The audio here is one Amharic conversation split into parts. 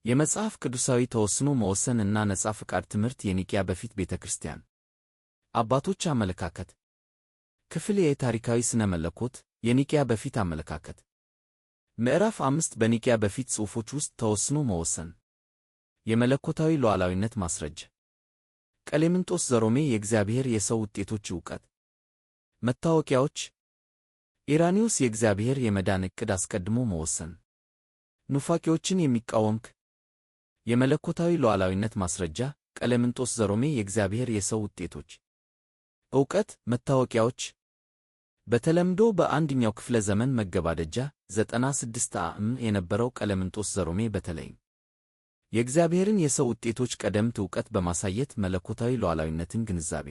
የመጽሐፍ ቅዱሳዊ ተወስኖ መወሰን እና ነጻ ፍቃድ ትምህርት የኒቅያ በፊት ቤተ ክርስቲያን አባቶች አመለካከት ክፍል የታሪካዊ ስነ መለኮት የኒቅያ በፊት አመለካከት ምዕራፍ 5 በኒቅያ በፊት ጽሑፎች ውስጥ ተወስኖ መወሰን የመለኮታዊ ሉዓላዊነት ማስረጃ ቀሌምንጦስ ዘሮሜ የእግዚአብሔር የሰው ውጤቶች ዕውቀት መታወቂያዎች ኢራኒዮስ የእግዚአብሔር የመዳን ዕቅድ አስቀድሞ መወሰን ኑፋቂዎችን የሚቃወምክ የመለኮታዊ ሉዓላዊነት ማስረጃ ቀሌምንጦስ ዘሮሜ የእግዚአብሔር የሰው ውጤቶች ዕውቀት መታወቂያዎች በተለምዶ በአንደኛው ክፍለ ዘመን መገባደጃ 96 ዓ.ም የነበረው ቀሌምንጦስ ዘሮሜ በተለይም የእግዚአብሔርን የሰው ውጤቶች ቀደምት ዕውቀት በማሳየት መለኮታዊ ሉዓላዊነትን ግንዛቤ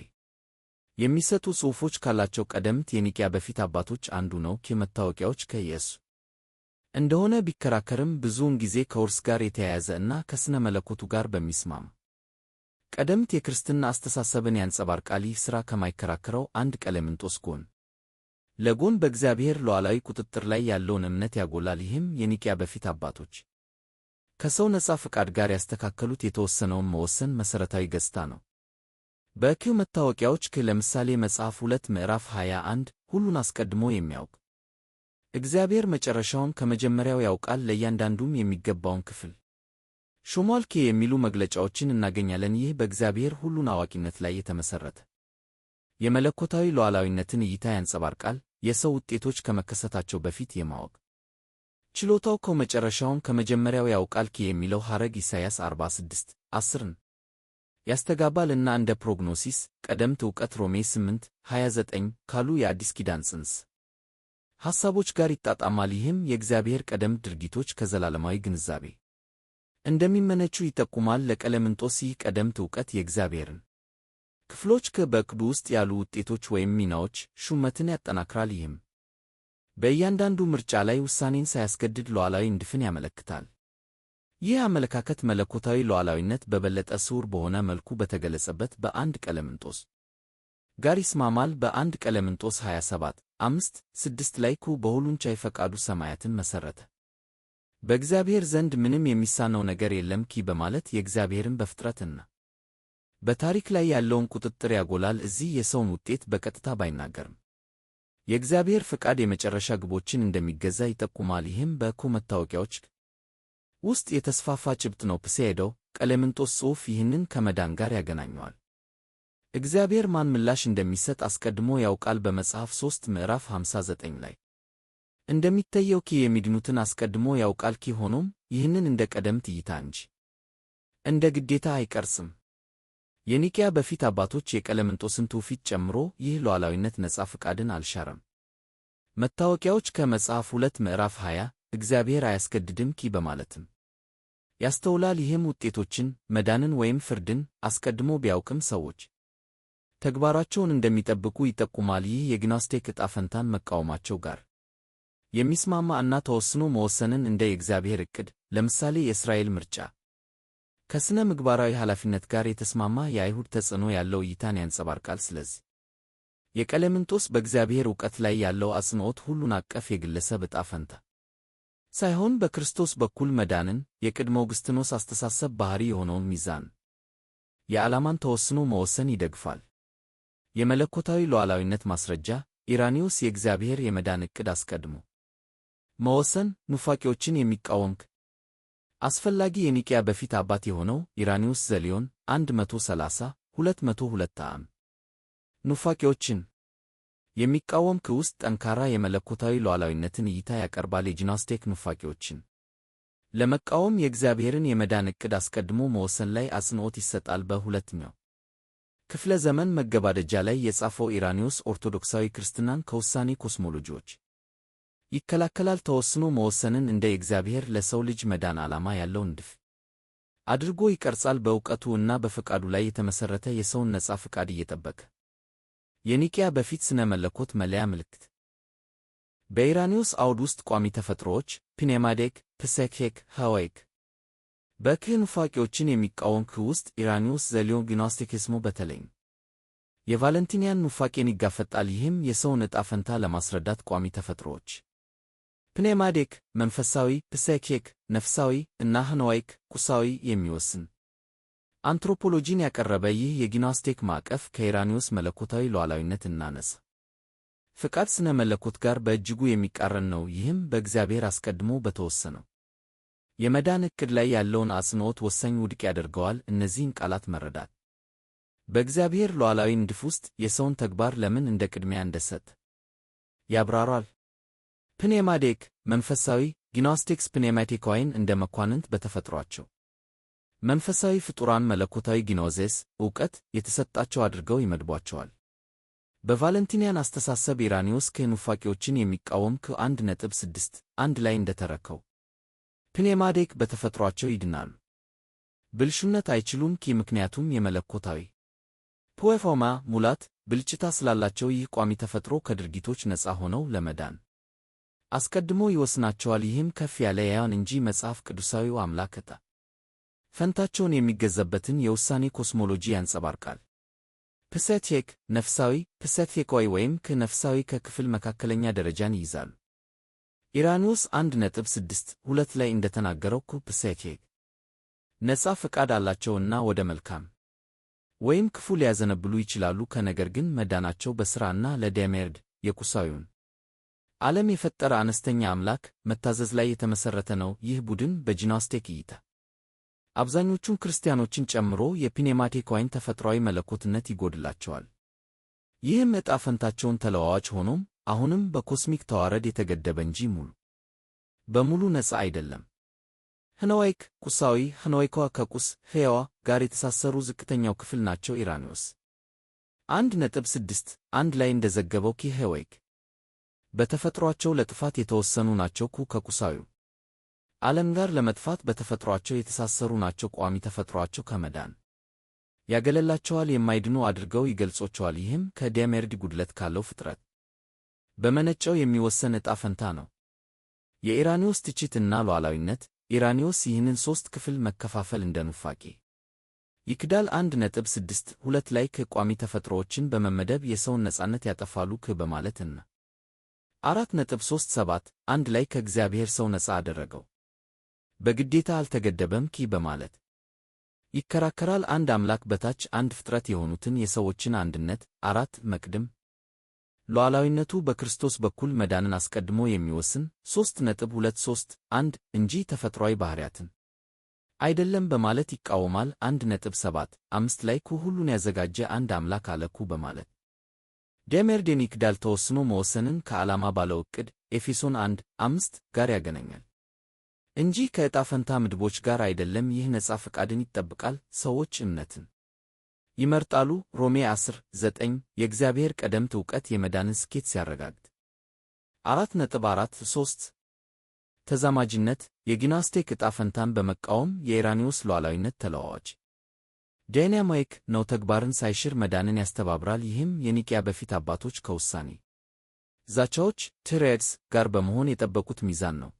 የሚሰጡ ጽሑፎች ካላቸው ቀደምት የኒቅያ በፊት አባቶች አንዱ ነው። ከመታወቂያዎች ከኢየሱስ እንደሆነ ቢከራከርም ብዙውን ጊዜ ከውርስ ጋር የተያያዘ እና ከስነ መለኮቱ ጋር በሚስማማ ቀደምት የክርስትና አስተሳሰብን ያንጸባርቃል። ይህ ሥራ ከማይከራከረው አንድ ቀሌምንጦስ ጎን ለጎን በእግዚአብሔር ሉዓላዊ ቁጥጥር ላይ ያለውን እምነት ያጎላል። ይህም የኒቅያ በፊት አባቶች ከሰው ነጻ ፍቃድ ጋር ያስተካከሉት የተወሰነውን መወሰን መሠረታዊ ገጽታ ነው። በኪው መታወቂያዎች ለምሳሌ መጽሐፍ 2 ምዕራፍ 21 ሁሉን አስቀድሞ የሚያውቅ እግዚአብሔር መጨረሻውን ከመጀመሪያው ያውቃል፣ ለእያንዳንዱም የሚገባውን ክፍል ሾሟል የሚሉ መግለጫዎችን እናገኛለን። ይህ በእግዚአብሔር ሁሉን አዋቂነት ላይ የተመሠረተ የመለኮታዊ ሉዓላዊነትን እይታ ያንጸባርቃል። የሰው ውጤቶች ከመከሰታቸው በፊት የማወቅ ችሎታው ከመጨረሻውን ከመጀመሪያው ያውቃል የሚለው ሐረግ ኢሳይያስ 46:10ን ያስተጋባል እና እንደ ፕሮግኖሲስ ቀደምት ዕውቀት ሮሜ 8:29 ካሉ የአዲስ ኪዳን ጽንሰ ሐሳቦች ጋር ይጣጣማል። ይህም የእግዚአብሔር ቀደምት ድርጊቶች ከዘላለማዊ ግንዛቤ እንደሚመነጩ ይጠቁማል። ለቀሌምንጦስ ይህ ቀደምት ዕውቀት የእግዚአብሔርን ክፍሎች በዕቅዱ ውስጥ ያሉ ውጤቶች ወይም ሚናዎች ሹመትን ያጠናክራል። ይህም በእያንዳንዱ ምርጫ ላይ ውሳኔን ሳያስገድድ ሉዓላዊ እንድፍን ያመለክታል። ይህ አመለካከት መለኮታዊ ሉዓላዊነት በበለጠ ስውር በሆነ መልኩ በተገለጸበት በአንድ ቀሌምንጦስ ጋር ይስማማል። በአንድ ቀሌምንጦስ 27:5-6 ላይ በሁሉን ቻይ ፈቃዱ ሰማያትን መሠረተ፣ በእግዚአብሔር ዘንድ ምንም የሚሳነው ነገር የለም በማለት የእግዚአብሔርን በፍጥረትና በታሪክ ላይ ያለውን ቁጥጥር ያጎላል። እዚህ የሰውን ውጤት በቀጥታ ባይናገርም የእግዚአብሔር ፍቃድ የመጨረሻ ግቦችን እንደሚገዛ ይጠቁማል። ይህም በኪው መታወቂያዎች ውስጥ የተስፋፋ ጭብጥ ነው። ፕሴዶ ቀሌምንጦስ ጽሑፍ ይህንን ከመዳን ጋር ያገናኘዋል። እግዚአብሔር ማን ምላሽ እንደሚሰጥ አስቀድሞ ያውቃል። በመጽሐፍ 3 ምዕራፍ 59 ላይ እንደሚታየው የሚድኑትን አስቀድሞ ያውቃል። ሆኖም ይህንን እንደ ቀደምት እይታ እንጂ እንደ ግዴታ አይቀርጽም። የኒቅያ በፊት አባቶች የቀሌምንጦስን ትውፊት ጨምሮ ይህ ሉዓላዊነት ነጻ ፍቃድን አልሻረም። መታወቂያዎች ከመጽሐፍ 2 ምዕራፍ 20 እግዚአብሔር አያስገድድም በማለትም ያስተውላል። ይህም ውጤቶችን መዳንን ወይም ፍርድን አስቀድሞ ቢያውቅም ሰዎች ተግባራቸውን እንደሚጠብቁ ይጠቁማል። ይህ የግኖስቲክ ዕጣ ፈንታን መቃወማቸው ጋር የሚስማማ እና ተወስኖ መወሰንን እንደ የእግዚአብሔር ዕቅድ ለምሳሌ የእስራኤል ምርጫ ከሥነ ምግባራዊ ኃላፊነት ጋር የተስማማ የአይሁድ ተጽዕኖ ያለው እይታን ያንጸባርቃል። ስለዚህ የቀሌምንጦስ በእግዚአብሔር ዕውቀት ላይ ያለው አጽንዖት ሁሉን አቀፍ የግለሰብ ዕጣ ፈንታ ሳይሆን በክርስቶስ በኩል መዳንን የቅድመ አውግስጢኖስ አስተሳሰብ ባሕሪ የሆነውን ሚዛን የዓላማን ተወስኖ መወሰን ይደግፋል። የመለኮታዊ ሉዓላዊነት ማስረጃ ኢራኒዮስ የእግዚአብሔር የመዳን ዕቅድ አስቀድሞ መወሰን ኑፋቂዎችን የሚቃወምክ አስፈላጊ የኒቅያ በፊት አባት የሆነው ኢራኒዮስ ዘሊዮን 130-202 ዓ.ም ኑፋቂዎችን የሚቃወም ውስጥ ጠንካራ የመለኮታዊ ሉዓላዊነትን እይታ ያቀርባል። የግኖስቲክ ኑፋቂዎችን ለመቃወም የእግዚአብሔርን የመዳን ዕቅድ አስቀድሞ መወሰን ላይ አጽንዖት ይሰጣል። በሁለተኛው ክፍለ ዘመን መገባደጃ ላይ የጻፈው ኢራኒዮስ ኦርቶዶክሳዊ ክርስትናን ከውሳኔ ኮስሞሎጂዎች ይከላከላል። ተወስኖ መወሰንን እንደ እግዚአብሔር ለሰው ልጅ መዳን ዓላማ ያለው ንድፍ አድርጎ ይቀርጻል። በዕውቀቱ እና በፈቃዱ ላይ የተመሠረተ የሰውን ነጻ ፍቃድ እየጠበቀ የኒቅያ በፊት ስነ መለኮት መለያ ምልክት በኢራኒዮስ አውድ ውስጥ ቋሚ ተፈጥሮዎች ፕኔማዴክ፣ ፕሴኬክ፣ ሐዋይክ በኪው ኑፋቂዎችን የሚቃወም ውስጥ ኢራኒዮስ ዘሊዮን ግኖስቲኪዝሙ በተለይም የቫለንቲኒያን ኑፋቄን ይጋፈጣል። ይህም የሰውን ዕጣ ፈንታ ለማስረዳት ቋሚ ተፈጥሮዎች ፕኔማዴክ መንፈሳዊ፣ ፕሳይኬክ ነፍሳዊ እና ሄኖይክ ቁሳዊ የሚወስን አንትሮፖሎጂን ያቀረበ ይህ የግኖስቲክ ማዕቀፍ ከኢራኒዮስ መለኮታዊ ሉዓላዊነት እና ነፃ ፈቃድ ስነ መለኮት ጋር በእጅጉ የሚቃረን ነው። ይህም በእግዚአብሔር አስቀድሞ በተወሰነው የመዳን ዕቅድ ላይ ያለውን አጽንዖት ወሳኝ ውድቅ ያደርገዋል። እነዚህን ቃላት መረዳት በእግዚአብሔር ሉዓላዊ ንድፍ ውስጥ የሰውን ተግባር ለምን እንደ ቅድሚያ እንደሰጠ ያብራራል። ፕኔማዴክ መንፈሳዊ ግኖስቲክስ ፕኔማቲካዊን እንደ መኳንንት በተፈጥሯቸው መንፈሳዊ ፍጡራን መለኮታዊ ግኖዜስ ዕውቀት የተሰጣቸው አድርገው ይመድቧቸዋል። በቫለንቲኒያን አስተሳሰብ ኢራኒዮስ ከኑፋቂዎችን የሚቃወም ከ1.6 1 ላይ እንደተረከው ፕኔማዴክ በተፈጥሯቸው ይድናሉ። ብልሹነት አይችሉም ምክንያቱም የመለኮታዊ ፖኤፎማ ሙላት ብልጭታ ስላላቸው ይህ ቋሚ ተፈጥሮ ከድርጊቶች ነፃ ሆነው ለመዳን አስቀድሞ ይወስናቸዋል። ይህም ከፍ ያለ ያያን እንጂ መጽሐፍ ቅዱሳዊው አምላክ ዕጣ ፈንታቸውን የሚገዛበትን የውሳኔ ኮስሞሎጂ ያንጸባርቃል። ፕሳይኬክ ነፍሳዊ ፕሳይኬካዊ ወይም ከነፍሳዊ ከክፍል መካከለኛ ደረጃን ይይዛሉ። ኢራኒዮስ 1.6 2 ላይ እንደተናገረው ፕሳይኬክ ነፃ ፈቃድ አላቸውና ወደ መልካም ወይም ክፉ ሊያዘነብሉ ይችላሉ። ከነገር ግን መዳናቸው በሥራና ለዴሜርድ የቁሳዊውን ዓለም የፈጠረ አነስተኛ አምላክ መታዘዝ ላይ የተመሠረተ ነው። ይህ ቡድን በግኖስቲክ እይታ አብዛኞቹን ክርስቲያኖችን ጨምሮ የፕኔማቲካዊን ተፈጥሯዊ መለኮትነት ይጎድላቸዋል። ይህም ዕጣ ፈንታቸውን ተለዋዋጭ ሆኖም አሁንም በኮስሚክ ተዋረድ የተገደበ እንጂ ሙሉ በሙሉ ነፃ አይደለም። ሄኖይክ ቁሳዊ ሄኖይኳ ከቁስ ሕያዋ ጋር የተሳሰሩ ዝቅተኛው ክፍል ናቸው። ኢራኒዮስ 1.6 1 ላይ እንደዘገበው ሄኖይክ በተፈጥሯቸው ለጥፋት የተወሰኑ ናቸው። ከቁሳዊው ዓለም ጋር ለመጥፋት በተፈጥሯቸው የተሳሰሩ ናቸው። ቋሚ ተፈጥሯቸው ከመዳን ያገለላቸዋል፣ የማይድኑ አድርገው ይገልጾቸዋል። ይህም ከዴሜርድ ጉድለት ካለው ፍጥረት በመነጨው የሚወሰን ዕጣ ፈንታ ነው። የኢራኒዮስ ትችት እና ሉዓላዊነት ኢራኒዮስ ይህንን ሦስት ክፍል መከፋፈል እንደ ኑፋቄ ይክዳል። 1.6 2 ላይ ከቋሚ ተፈጥሮዎችን በመመደብ የሰውን ነፃነት ያጠፋሉ በማለትና 4.37 1 ላይ ከእግዚአብሔር ሰው ነፃ አደረገው በግዴታ አልተገደበም በማለት ይከራከራል። አንድ አምላክ በታች አንድ ፍጥረት የሆኑትን የሰዎችን አንድነት 4 መቅድም ሉዓላዊነቱ በክርስቶስ በኩል መዳንን አስቀድሞ የሚወስን 3.23 1 እንጂ ተፈጥሯዊ ባሕርያትን አይደለም በማለት ይቃወማል። 1.7 5 ላይ ሁሉን ያዘጋጀ አንድ አምላክ አለኩ በማለት ዴሜርድን ይክዳል። ተወስኖ መወሰንን ከዓላማ ባለው ዕቅድ ኤፌሶን 1:5 ጋር ያገናኛል እንጂ ከዕጣ ፈንታ ምድቦች ጋር አይደለም። ይህ ነፃ ፈቃድን ይጠብቃል። ሰዎች እምነትን ይመርጣሉ። ሮሜ 10:9 የእግዚአብሔር ቀደምት ዕውቀት የመዳንን ስኬት ሲያረጋግጥ 4.43 ተዛማጅነት የግኖስቲክ ዕጣ ፈንታን በመቃወም የኢራኒዮስ ሉዓላዊነት ተለዋዋጭ ዳይናማይክ ነው። ተግባርን ሳይሽር መዳንን ያስተባብራል። ይህም የኒቅያ በፊት አባቶች ከውሳኔ ዛቻዎች ትሬድስ ጋር በመሆን የጠበቁት ሚዛን ነው።